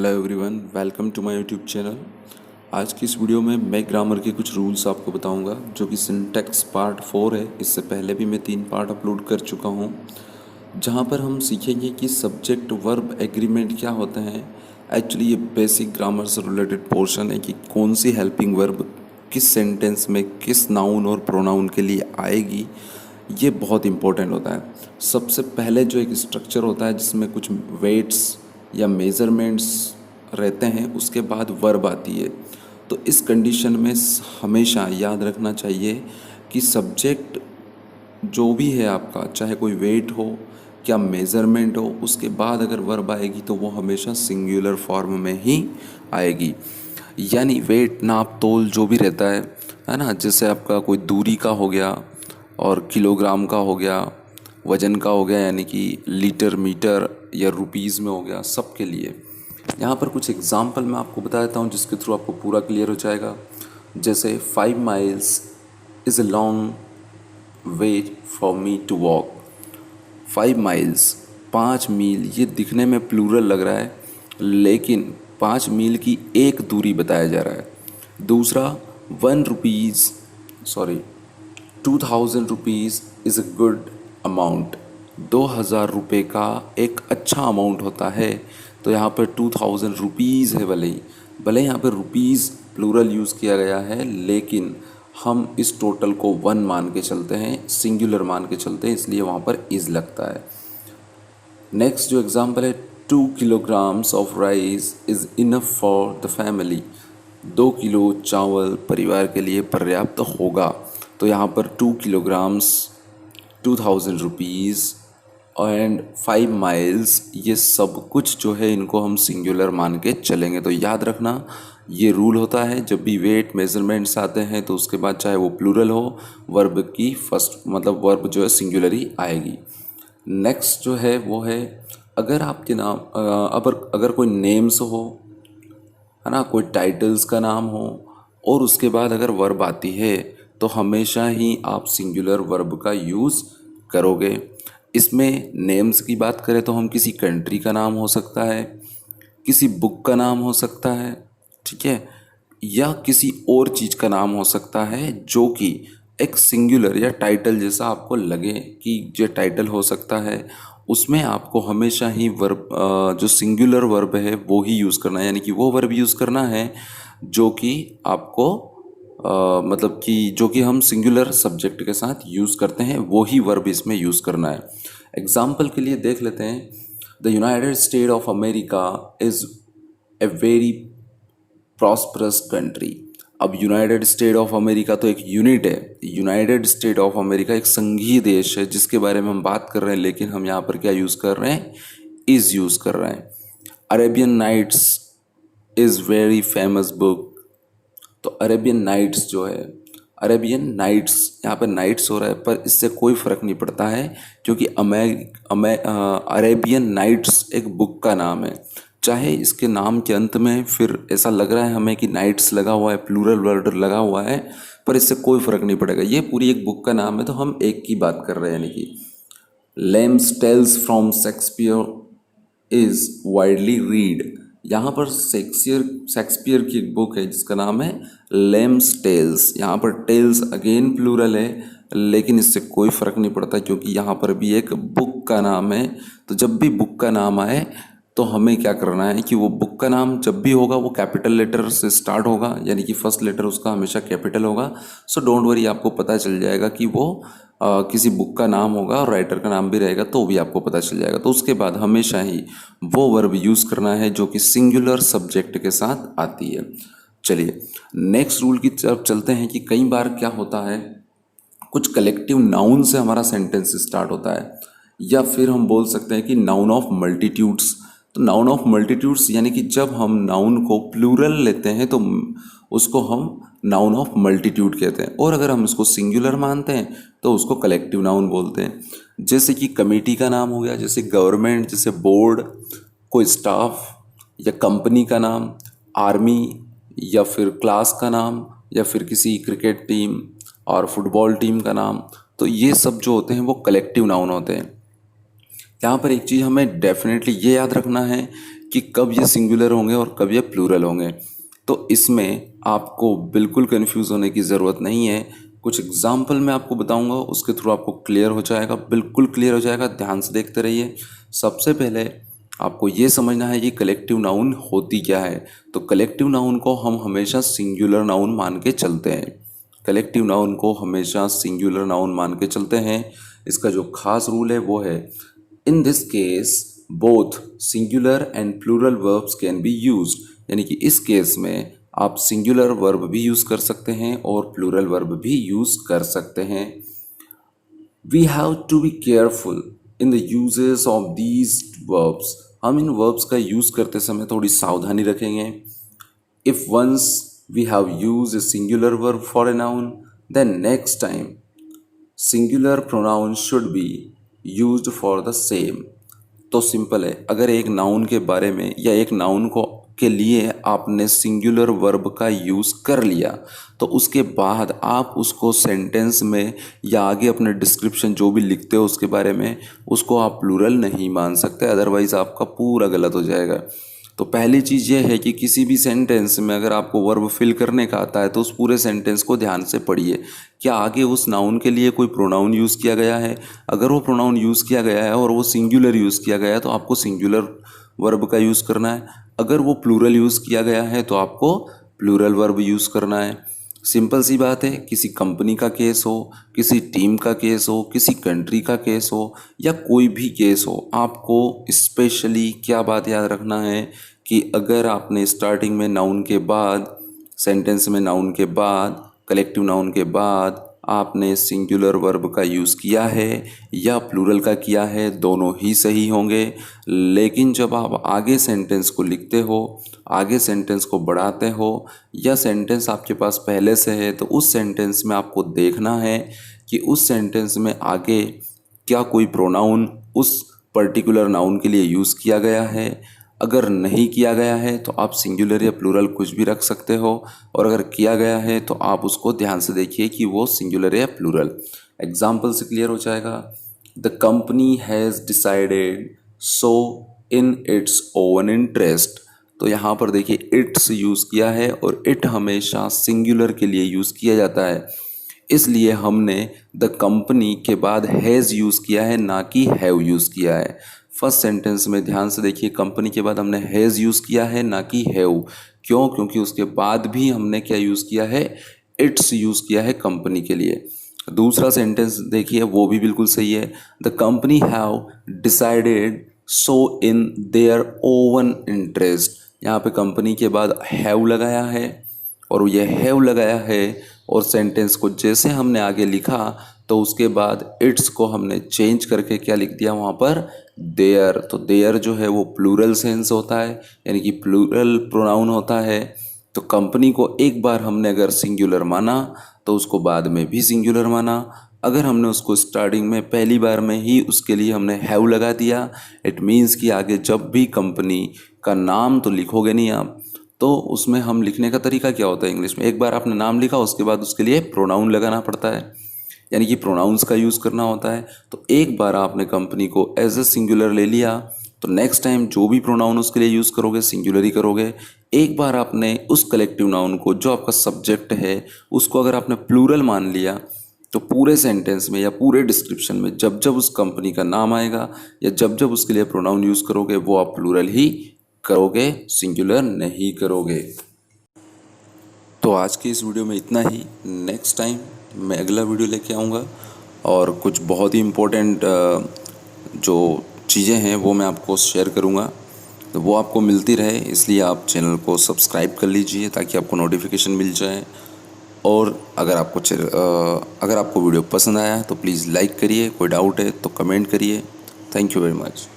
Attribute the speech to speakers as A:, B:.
A: Hello everyone, welcome to my YouTube channel. आज की इस वीडियो में मैं ग्रामर के कुछ रूल्स आपको बताऊंगा, जो कि सिंटैक्स पार्ट 4 है। इससे पहले भी मैं 3 पार्ट अपलोड कर चुका हूं, जहां पर हम सीखेंगे कि सब्जेक्ट वर्ब एग्रीमेंट क्या होते हैं। एक्चुअली ये बेसिक ग्रामर से रिलेटेड पोर्शन है कि कौन सी हेल्पिंग वर्ब किस सेंटेंस में किस नाउन और प्रोनाउन के लिए आएगी। ये बहुत इंपॉर्टेंट होता है। सबसे पहले जो एक स्ट्रक्चर होता है जिसमें कुछ वेट्स या मेज़रमेंट्स रहते हैं, उसके बाद वर्ब आती है। तो इस कंडीशन में हमेशा याद रखना चाहिए कि सब्जेक्ट जो भी है आपका, चाहे कोई वेट हो क्या मेज़रमेंट हो, उसके बाद अगर वर्ब आएगी तो वो हमेशा सिंगुलर फॉर्म में ही आएगी। यानी वेट, नाप तोल जो भी रहता है ना, जैसे आपका कोई दूरी का हो गया और किलोग्राम का हो गया, वज़न का हो गया, यानी कि लीटर मीटर या रुपीज़ में हो गया, सब के लिए। यहाँ पर कुछ एग्जांपल मैं आपको बता देता हूँ जिसके थ्रू आपको पूरा क्लियर हो जाएगा। जैसे 5 miles is a long way for me to walk. 5 miles, 5 मील, ये दिखने में प्लूरल लग रहा है, लेकिन 5 मील की एक दूरी बताया जा रहा है। दूसरा, 1 rupees sorry 2000 rupees is a good amount. 2000 रुपये का एक अच्छा अमाउंट होता है। तो यहाँ पर 2000 रुपीज़ है, भले यहाँ पर रुपीज़ प्लूरल यूज़ किया गया है, लेकिन हम इस टोटल को 1 मान के चलते हैं, सिंगुलर मान के चलते हैं, इसलिए वहाँ पर इज़ लगता है। नेक्स्ट जो एग्जांपल है, 2 kilograms of rice is enough for the family. 2 kilo चावल परिवार के लिए पर्याप्त होगा। तो यहाँ पर 2 किलोग्राम्स, 2000 रुपीज़ एंड 5 माइल्स, ये सब कुछ जो है इनको हम सिंगुलर मान के चलेंगे। तो याद रखना, ये रूल होता है जब भी वेट मेजरमेंट्स आते हैं तो उसके बाद चाहे वो प्लूरल हो, वर्ब की फर्स्ट मतलब वर्ब जो है सिंगुलर ही आएगी। नेक्स्ट जो है वो है, अगर आपके नाम अगर कोई नेम्स हो, है ना, कोई टाइटल्स का नाम हो और उसके बाद अगर वर्ब आती है तो हमेशा ही आप सिंगुलर वर्ब का यूज़ करोगे। इसमें नेम्स की बात करें तो हम किसी कंट्री का नाम हो सकता है, किसी बुक का नाम हो सकता है, ठीक है, या किसी और चीज़ का नाम हो सकता है जो कि एक सिंगुलर या टाइटल जैसा आपको लगे कि जो टाइटल हो सकता है। उसमें आपको हमेशा ही वर्ब जो सिंगुलर वर्ब है वो ही यूज़ करना है, यानी कि वो वर्ब यूज़ करना है जो कि आपको मतलब कि जो कि हम सिंगुलर सब्जेक्ट के साथ यूज़ करते हैं, वो ही वर्ब इसमें यूज़ करना है। एग्जाम्पल के लिए देख लेते हैं, the United state of America is a very prosperous country. अब यूनाइटेड स्टेट ऑफ अमेरिका तो एक यूनिट है। यूनाइटेड स्टेट ऑफ अमेरिका एक संघीय देश है जिसके बारे में हम बात कर रहे हैं, लेकिन हम यहाँ पर क्या यूज़ कर रहे हैं, इज़ यूज़ कर रहे हैं। Arabian Nights is very famous book. तो अरेबियन नाइट्स जो है, अरेबियन नाइट्स, यहाँ पर नाइट्स हो रहा है पर इससे कोई फ़र्क नहीं पड़ता है, क्योंकि अरेबियन नाइट्स एक बुक का नाम है। चाहे इसके नाम के अंत में फिर ऐसा लग रहा है हमें कि नाइट्स लगा हुआ है, प्लूरल वर्ड लगा हुआ है, पर इससे कोई फ़र्क नहीं पड़ेगा। ये पूरी एक बुक का नाम है, तो हम एक की बात कर रहे हैं। यानी कि Lamb's Tales from Shakespeare is widely read. यहाँ पर शेक्सपियर की एक बुक है जिसका नाम है लेम्स टेल्स। यहाँ पर टेल्स अगेन प्लूरल है, लेकिन इससे कोई फ़र्क नहीं पड़ता क्योंकि यहाँ पर भी एक बुक का नाम है। तो जब भी बुक का नाम आए तो हमें क्या करना है कि वो बुक का नाम जब भी होगा वो कैपिटल लेटर से स्टार्ट होगा, यानी कि फर्स्ट लेटर उसका हमेशा कैपिटल होगा। सो डोंट वरी, आपको पता चल जाएगा कि वो किसी बुक का नाम होगा और राइटर का नाम भी रहेगा तो भी आपको पता चल जाएगा। तो उसके बाद हमेशा ही वो वर्ब यूज़ करना है जो कि सिंगुलर सब्जेक्ट के साथ आती है। चलिए नेक्स्ट रूल की तरफ चलते हैं कि कई बार क्या होता है, कुछ कलेक्टिव नाउन से हमारा सेंटेंस स्टार्ट होता है, या फिर हम बोल सकते हैं कि नाउन ऑफ मल्टीट्यूड्स। तो नाउन ऑफ मल्टीट्यूड्स यानी कि जब हम नाउन को प्लूरल लेते हैं तो उसको हम नाउन ऑफ मल्टीट्यूड कहते हैं, और अगर हम इसको सिंगुलर मानते हैं तो उसको कलेक्टिव नाउन बोलते हैं। जैसे कि कमेटी का नाम हो गया, जैसे गवर्नमेंट, जैसे बोर्ड, कोई स्टाफ या कंपनी का नाम, आर्मी या फिर क्लास का नाम, या फिर किसी क्रिकेट टीम और फुटबॉल टीम का नाम। तो ये सब जो होते हैं वो कलेक्टिव नाउन होते हैं। यहाँ पर एक चीज़ हमें डेफिनेटली ये याद रखना है कि कब ये सिंगुलर होंगे और कब ये प्लूरल होंगे। तो इसमें आपको बिल्कुल कंफ्यूज होने की ज़रूरत नहीं है। कुछ एग्जाम्पल मैं आपको बताऊंगा, उसके थ्रू आपको क्लियर हो जाएगा, बिल्कुल क्लियर हो जाएगा। ध्यान से देखते रहिए। सबसे पहले आपको ये समझना है कि कलेक्टिव नाउन होती क्या है। तो कलेक्टिव नाउन को हम हमेशा सिंगुलर नाउन मान के चलते हैं। कलेक्टिव नाउन को हमेशा सिंगुलर नाउन मान के चलते हैं। इसका जो खास रूल है वो है, in this case both singular and plural verbs can be used. यानी कि इस केस में आप सिंगुलर वर्ब भी यूज़ कर सकते हैं और प्लूरल वर्ब भी यूज़ कर सकते हैं। We have to be careful in the uses of these verbs. हम इन वर्ब्स का यूज़ करते समय थोड़ी सावधानी रखेंगे। If once we have used a singular verb for a noun, then next time singular pronoun should be used for the same। तो simple है, अगर एक नाउन के बारे में या एक नाउन को के लिए आपने सिंगुलर वर्ब का यूज़ कर लिया, तो उसके बाद आप उसको सेंटेंस में या आगे अपने डिस्क्रिप्शन जो भी लिखते हो उसके बारे में, उसको आप प्लूरल नहीं मान सकते, अदरवाइज़ आपका पूरा गलत हो जाएगा। तो पहली चीज़ ये है कि किसी भी सेंटेंस में अगर आपको वर्ब फिल करने का आता है तो उस पूरे सेंटेंस को ध्यान से पढ़िए। क्या आगे उस नाउन के लिए कोई प्रोनाउन यूज़ किया गया है? अगर वो प्रोनाउन यूज़ किया गया है और वो सिंगुलर यूज़ किया गया है तो आपको सिंगुलर वर्ब का यूज़ करना है। अगर वो प्लूरल यूज़ किया गया है तो आपको प्लूरल वर्ब यूज़ करना है। सिंपल सी बात है। किसी कंपनी का केस हो, किसी टीम का केस हो, किसी कंट्री का केस हो या कोई भी केस हो, आपको स्पेशली क्या बात याद रखना है कि अगर आपने स्टार्टिंग में नाउन के बाद, सेंटेंस में नाउन के बाद, कलेक्टिव नाउन के बाद आपने सिंगुलर वर्ब का यूज़ किया है या प्लूरल का किया है, दोनों ही सही होंगे। लेकिन जब आप आगे सेंटेंस को लिखते हो, आगे सेंटेंस को बढ़ाते हो या सेंटेंस आपके पास पहले से है, तो उस सेंटेंस में आपको देखना है कि उस सेंटेंस में आगे क्या कोई प्रोनाउन उस पर्टिकुलर नाउन के लिए यूज़ किया गया है। अगर नहीं किया गया है तो आप सिंगुलर या प्लूरल कुछ भी रख सकते हो, और अगर किया गया है तो आप उसको ध्यान से देखिए कि वो सिंगुलर या प्लूरल। एग्जाम्पल से क्लियर हो जाएगा। The company has decided so in its own interest. तो यहाँ पर देखिए इट्स यूज़ किया है और इट हमेशा सिंगुलर के लिए यूज़ किया जाता है, इसलिए हमने द कंपनी के बाद हैज़ यूज़ किया है, ना कि हैव यूज़ किया है। फर्स्ट सेंटेंस में ध्यान से देखिए, कंपनी के बाद हमने हैज़ यूज़ किया है, ना कि हैव। क्यों? क्योंकि उसके बाद भी हमने क्या यूज़ किया है, इट्स यूज़ किया है कंपनी के लिए। दूसरा सेंटेंस देखिए, वो भी बिल्कुल सही है। The company have decided so in their own interest. यहाँ पे कंपनी के बाद हैव लगाया है और ये हैव लगाया है, और सेंटेंस को जैसे हमने आगे लिखा तो उसके बाद इट्स को हमने चेंज करके क्या लिख दिया वहाँ पर, देयर। तो देयर जो है वो प्लूरल सेंस होता है, यानी कि प्लूरल प्रोनाउन होता है। तो कंपनी को एक बार हमने अगर सिंगुलर माना तो उसको बाद में भी सिंगुलर माना। अगर हमने उसको स्टार्टिंग में पहली बार में ही उसके लिए हमने हैव लगा दिया, इट मीन्स कि आगे जब भी कंपनी का नाम तो लिखोगे नहीं आप, तो उसमें हम लिखने का तरीका क्या होता है इंग्लिश में, एक बार आपने नाम लिखा उसके बाद उसके लिए प्रोनाउन लगाना पड़ता है, यानी कि प्रोनाउंस का यूज़ करना होता है। तो एक बार आपने कंपनी को एज ए सिंगुलर ले लिया तो नेक्स्ट टाइम जो भी प्रोनाउन उसके लिए यूज़ करोगे सिंगुलर ही करोगे। एक बार आपने उस कलेक्टिव नाउन को, जो आपका सब्जेक्ट है, उसको अगर आपने प्लूरल मान लिया तो पूरे सेंटेंस में या पूरे डिस्क्रिप्शन में जब जब उस कंपनी का नाम आएगा या जब जब उसके लिए प्रोनाउन यूज़ करोगे वो आप प्लूरल ही करोगे, सिंगुलर नहीं करोगे। तो आज की इस वीडियो में इतना ही। नेक्स्ट टाइम मैं अगला वीडियो लेके आऊँगा और कुछ बहुत ही इम्पोर्टेंट जो चीज़ें हैं वो मैं आपको शेयर करूँगा, तो वो आपको मिलती रहे, इसलिए आप चैनल को सब्सक्राइब कर लीजिए ताकि आपको नोटिफिकेशन मिल जाए। और अगर आपको वीडियो पसंद आया तो प्लीज़ लाइक करिए, कोई डाउट है तो कमेंट करिए। Thank you very much.